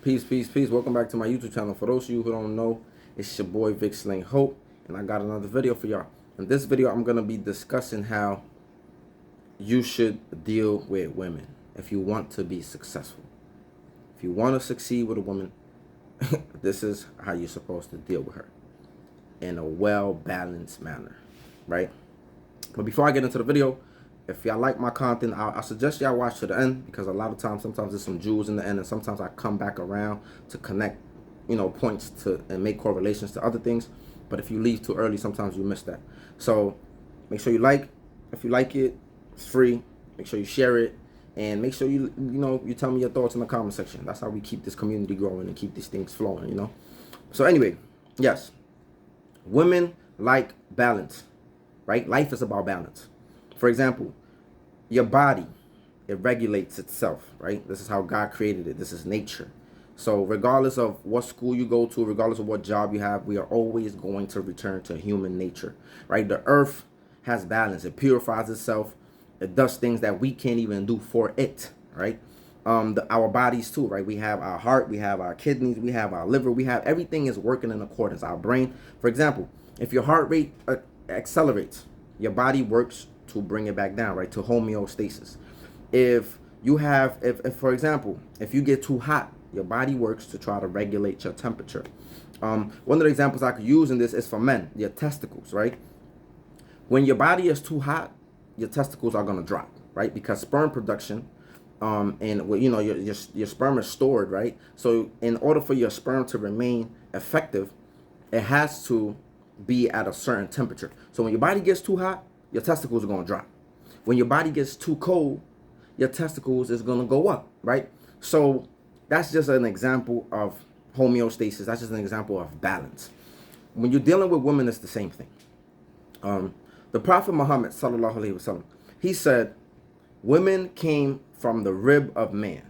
Peace, peace, peace. Welcome back to my YouTube channel. For those of you who don't know, it's your boy Vic Sling Hope, and I got another video for y'all. In this video, I'm going to be discussing how you should deal with women if you want to be successful. If you want to succeed with a woman, this is how you're supposed to deal with her in a well-balanced manner, right? But before I get into the video, if y'all like my content, I suggest y'all watch to the end, because a lot of times, sometimes there's some jewels in the end, and sometimes I come back around to connect, points to and make correlations to other things. But if you leave too early, sometimes you miss that. So make sure you like. If you like it, it's free. Make sure you share it, and make sure you tell me your thoughts in the comment section. That's how we keep this community growing and keep these things flowing. So anyway, yes, women like balance, right? Life is about balance. For example, your body, it regulates itself, right? This is how God created it. This is nature. So regardless of what school you go to, regardless of what job you have, we are always going to return to human nature, right? The earth has balance. It purifies itself. It does things that we can't even do for it, right? Our bodies too, right? We have our heart, we have our kidneys, we have our liver, we have everything is working in accordance. Our brain, for example, if your heart rate accelerates, your body works to bring it back down, right? To homeostasis. If for example, if you get too hot, your body works to try to regulate your temperature. One of the examples I could use in this is for men, your testicles, right? When your body is too hot, your testicles are going to drop, right? Because sperm production, your sperm is stored, right? So in order for your sperm to remain effective, it has to be at a certain temperature. So when your body gets too hot, your testicles are going to drop. When your body gets too cold, your testicles is going to go up, right? So that's just an example of homeostasis. That's just an example of balance. When you're dealing with women, it's the same thing. The Prophet Muhammad, sallallahu alaihi wasallam, he said, women came from the rib of man.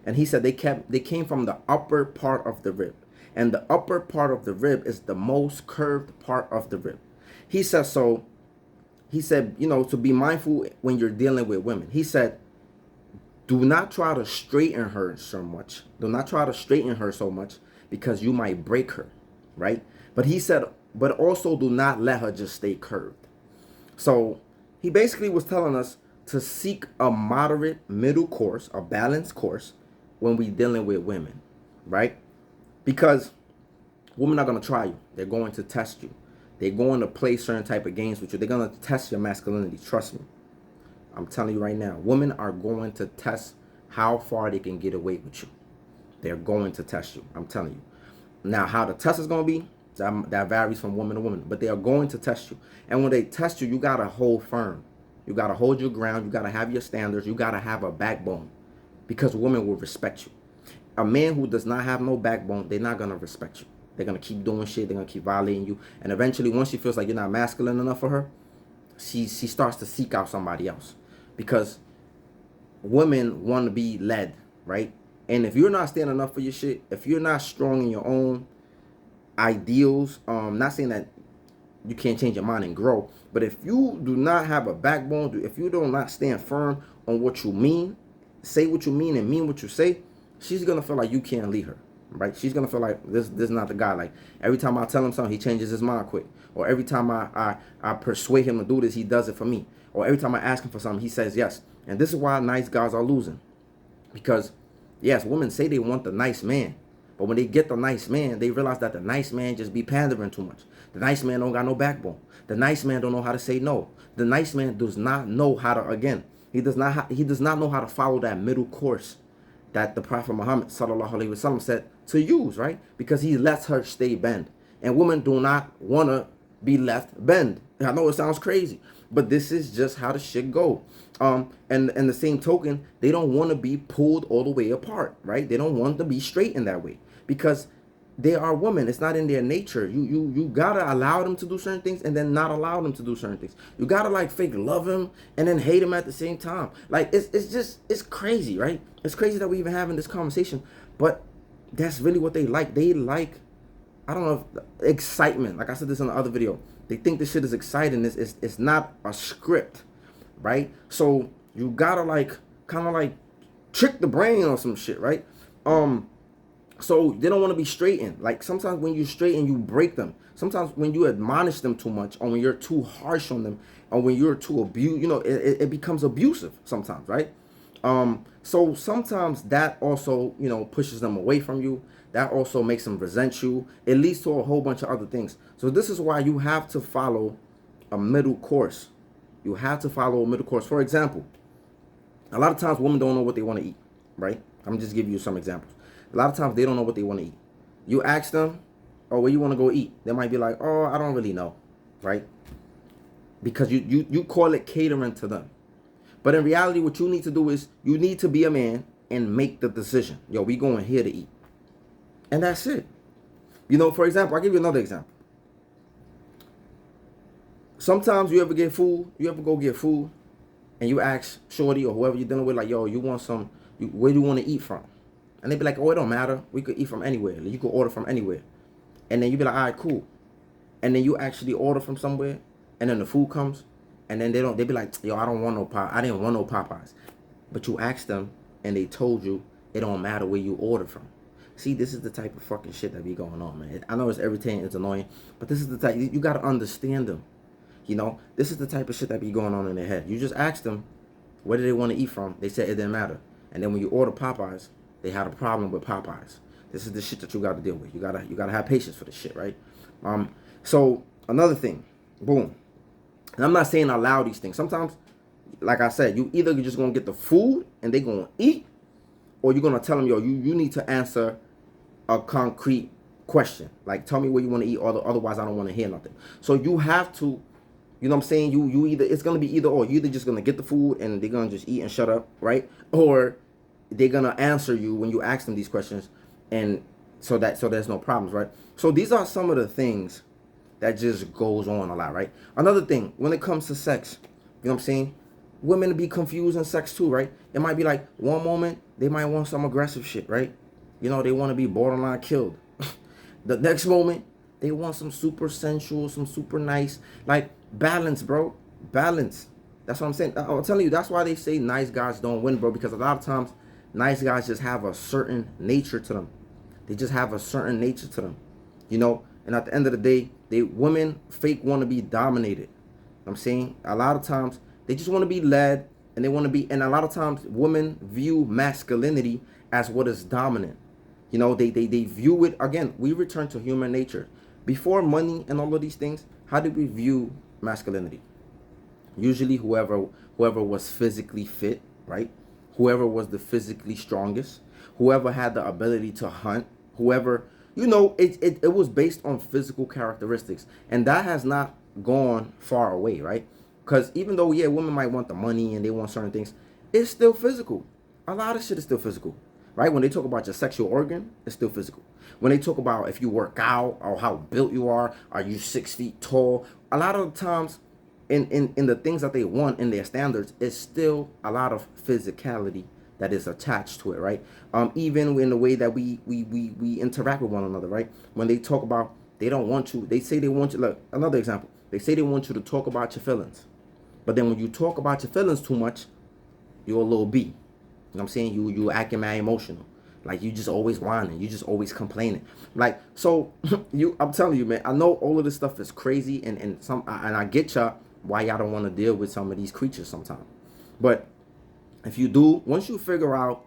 And he said they came from the upper part of the rib. And the upper part of the rib is the most curved part of the rib. He said, to be mindful when you're dealing with women. He said, do not try to straighten her so much. Do not try to straighten her so much, because you might break her, right? But he said, but also do not let her just stay curved. So he basically was telling us to seek a moderate middle course, a balanced course, when we dealing with women, right? Because women are going to try you. They're going to test you. They're going to play certain type of games with you. They're going to test your masculinity. Trust me. I'm telling you right now, women are going to test how far they can get away with you. They're going to test you. I'm telling you. Now, how the test is going to be, that varies from woman to woman. But they are going to test you. And when they test you, you got to hold firm. You got to hold your ground. You got to have your standards. You got to have a backbone, because women will respect you. A man who does not have no backbone, they're not going to respect you. They're going to keep doing shit. They're going to keep violating you. And eventually, once she feels like you're not masculine enough for her, she starts to seek out somebody else. Because women want to be led, right? And if you're not standing up for your shit, if you're not strong in your own ideals, not saying that you can't change your mind and grow, but if you do not have a backbone, if you do not stand firm on what you mean, say what you mean and mean what you say, she's going to feel like you can't lead her, right? She's going to feel like this is not the guy. Like, every time I tell him something, he changes his mind quick. Or every time I persuade him to do this, he does it for me. Or every time I ask him for something, he says yes. And this is why nice guys are losing. Because, yes, women say they want the nice man. But when they get the nice man, they realize that the nice man just be pandering too much. The nice man don't got no backbone. The nice man don't know how to say no. The nice man does not know how to, again, he does not know how to follow that middle course that the Prophet Muhammad, sallallahu alaihi wasallam, said to use, right? Because he lets her stay bend. And women do not want to be left bend. I know it sounds crazy, but this is just how the shit go. And the same token, they don't want to be pulled all the way apart, right? They don't want to be straight in that way, because they are women. It's not in their nature. You gotta allow them to do certain things and then not allow them to do certain things. You gotta like fake love him and then hate him at the same time. Like, it's crazy, right? It's crazy that we even having this conversation, but that's really what they like. They like, I don't know, excitement. Like I said this in the other video. They think this shit is exciting. It's not a script, right? So you gotta like kind of like trick the brain or some shit, right? So they don't want to be straightened. Like sometimes when you straighten, you break them. Sometimes when you admonish them too much, or when you're too harsh on them, or when you're too abuse, it becomes abusive sometimes, right? So sometimes that also, pushes them away from you. That also makes them resent you. It leads to a whole bunch of other things. So this is why you have to follow a middle course. You have to follow a middle course. For example, a lot of times women don't know what they want to eat, right? I'm just giving you some examples. A lot of times they don't know what they want to eat. You ask them, oh, where you want to go eat? They might be like, oh, I don't really know, right? Because you call it catering to them. But in reality, what you need to do is you need to be a man and make the decision. Yo, we going here to eat. And that's it. For example, I'll give you another example. Sometimes you ever go get food, and you ask shorty or whoever you're dealing with, like, yo, you want some, where do you want to eat from? And they be like, oh, it don't matter. We could eat from anywhere. You could order from anywhere. And then you be like, all right, cool. And then you actually order from somewhere, and then the food comes, and then they be like, yo, I didn't want no Popeyes. But you asked them, and they told you it don't matter where you order from. See, this is the type of fucking shit that be going on, man. I know it's irritating, it's annoying, but this is the type, you got to understand them. This is the type of shit that be going on in their head. You just asked them, where do they want to eat from? They said it didn't matter. And then when you order Popeyes, they had a problem with Popeyes. This is the shit that you got to deal with. You gotta have patience for this shit, right? So another thing, boom. And I'm not saying allow these things. Sometimes, like I said, you either you're just gonna get the food and they gonna eat, or you're gonna tell them, yo, you need to answer a concrete question. Like, tell me where you want to eat, or otherwise I don't want to hear nothing. So you have to, you know what I'm saying? You either, it's gonna be either or. You either just gonna get the food and they're gonna just eat and shut up, right? Or they're gonna answer you when you ask them these questions, and so there's no problems, right? So these are some of the things that just goes on a lot, right? Another thing, when it comes to sex, you know what I'm saying? Women be confused in sex too, right? It might be like one moment they might want some aggressive shit, right? They want to be borderline killed. The next moment they want some super sensual, some super nice, like balance, bro. Balance. That's what I'm saying. I'm telling you, that's why they say nice guys don't win, bro. Because a lot of times, nice guys just have a certain nature to them. They just have a certain nature to them, And at the end of the day, women fake want to be dominated. I'm saying a lot of times they just want to be led, and they want to be. And a lot of times, women view masculinity as what is dominant. They view it again. We return to human nature. Before money and all of these things, how did we view masculinity? Usually whoever was physically fit, right? Whoever was the physically strongest, whoever had the ability to hunt, whoever, it was based on physical characteristics. And that has not gone far away, right? Because even though, yeah, women might want the money and they want certain things, it's still physical. A lot of shit is still physical, right? When they talk about your sexual organ, it's still physical. When they talk about if you work out or how built you are you 6 feet tall, a lot of the times in the things that they want in their standards, it's still a lot of physicality that is attached to it, right? Even in the way that we interact with one another, right? When they talk about, they don't want you, they say they want you, look, another example, they say they want you to talk about your feelings. But then when you talk about your feelings too much, you're a little B. You know what I'm saying? You acting mad emotional. Like, you just always whining. You just always complaining. Like, so, I'm telling you, man, I know all of this stuff is crazy, and I get y'all why y'all don't want to deal with some of these creatures sometimes. But if you do, once you figure out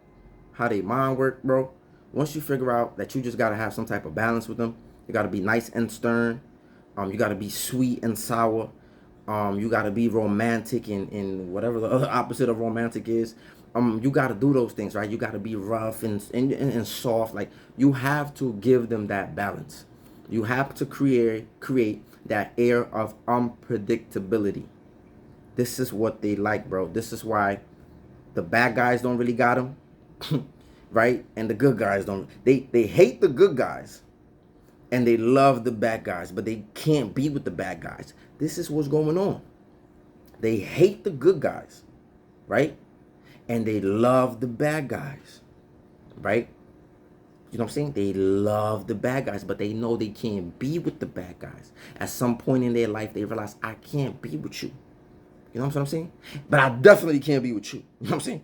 how they mind work, bro, once you figure out that you just got to have some type of balance with them, you got to be nice and stern. You got to be sweet and sour. You got to be romantic and whatever the other opposite of romantic is. You got to do those things, right? You got to be rough and soft. Like, you have to give them that balance. You have to create that air of unpredictability. This is what they like, bro. This is why the bad guys don't really got them, right? And the good guys don't. They hate the good guys, and they love the bad guys, but they can't be with the bad guys. This is what's going on. They hate the good guys, right? And they love the bad guys, right? You know what I'm saying? They love the bad guys, but they know they can't be with the bad guys. At some point in their life, they realize, I can't be with you. You know what I'm saying? But I definitely can't be with you. You know what I'm saying?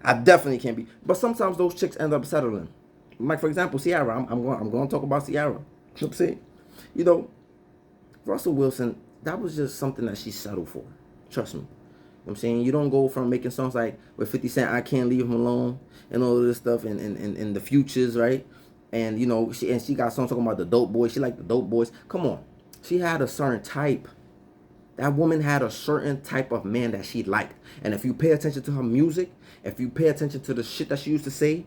I definitely can't be. But sometimes those chicks end up settling. like for example, Ciara. I'm going to talk about Ciara. You know what I'm saying? You know, Russell Wilson, that was just something that she settled for. Trust me. You know what I'm saying? You don't go from making songs like with 50 Cent, I Can't Leave Him Alone, and all of this stuff, and the Futures, right? And, you know, she got songs talking about the dope boys. She liked the dope boys. Come on. She had a certain type. That woman had a certain type of man that she liked. And if you pay attention to her music, if you pay attention to the shit that she used to say,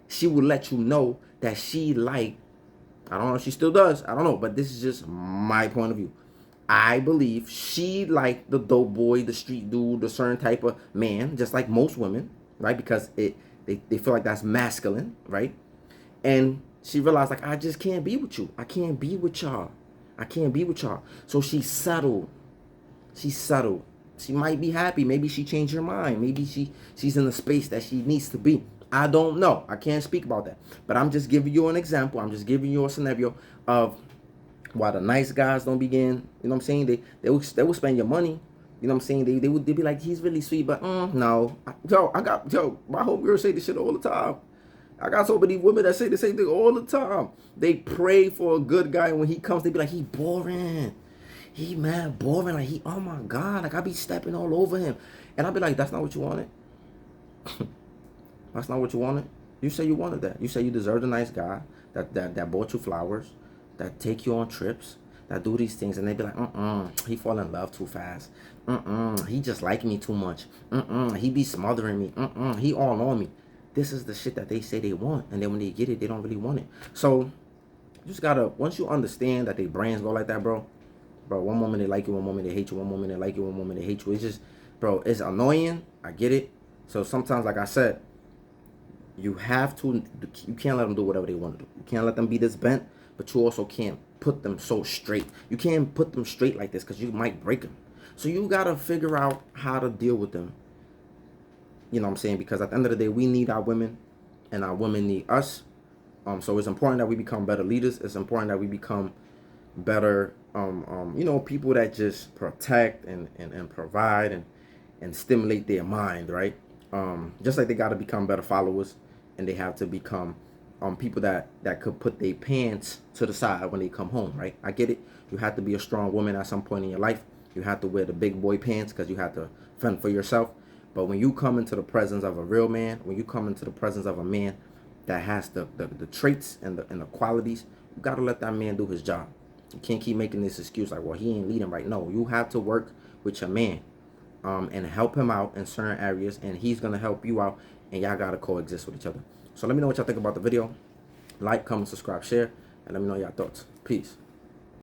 she will let you know that she liked, I don't know if she still does, I don't know, but this is just my point of view. I believe she liked the dope boy, the street dude, the certain type of man, just like most women, right? Because they feel like that's masculine, right? And she realized, like, I just can't be with you. I can't be with y'all. I can't be with y'all. So she settled. She settled. She might be happy. Maybe she changed her mind. Maybe she's in the space that she needs to be. I don't know. I can't speak about that. But I'm just giving you an example. I'm just giving you a scenario of why the nice guys don't begin. You know what I'm saying? They will spend your money. You know what I'm saying? They'd be like, he's really sweet, but no. My homegirl say this shit all the time. I got so many women that say the same thing all the time. They pray for a good guy, and when he comes, they be like, he boring. He mad boring. Like, oh my God, like I be stepping all over him. And I be like, that's not what you wanted. That's not what you wanted. You say you wanted that. You say you deserved a nice guy that bought you flowers, that take you on trips, that do these things, and they be like, he fall in love too fast. He just like me too much. He be smothering me. He all on me. This is the shit that they say they want, and then when they get it, they don't really want it. So you just gotta, once you understand that their brains go like that, bro, one moment they like you, one moment they hate you, one moment they like you, one moment they hate you. It's just, bro, it's annoying. I get it. So sometimes, like I said, you can't let them do whatever they want to do. You can't let them be this bent, but you also can't put them so straight. You can't put them straight like this because you might break them. So you gotta figure out how to deal with them. You know what I'm saying? Because at the end of the day, we need our women, and our women need us. So it's important that we become better leaders. It's important that we become better, people that just protect and provide and stimulate their mind, right? Just like they got to become better followers, and they have to become people that could put their pants to the side when they come home, right? I get it. You have to be a strong woman at some point in your life. You have to wear the big boy pants because you have to fend for yourself. But when you come into the presence of a real man, when you come into the presence of a man that has the traits and the qualities, you got to let that man do his job. You can't keep making this excuse like, well, he ain't leading right. No, you have to work with your man and help him out in certain areas, and he's going to help you out, and y'all got to coexist with each other. So let me know what y'all think about the video. Like, comment, subscribe, share, and let me know your thoughts. Peace.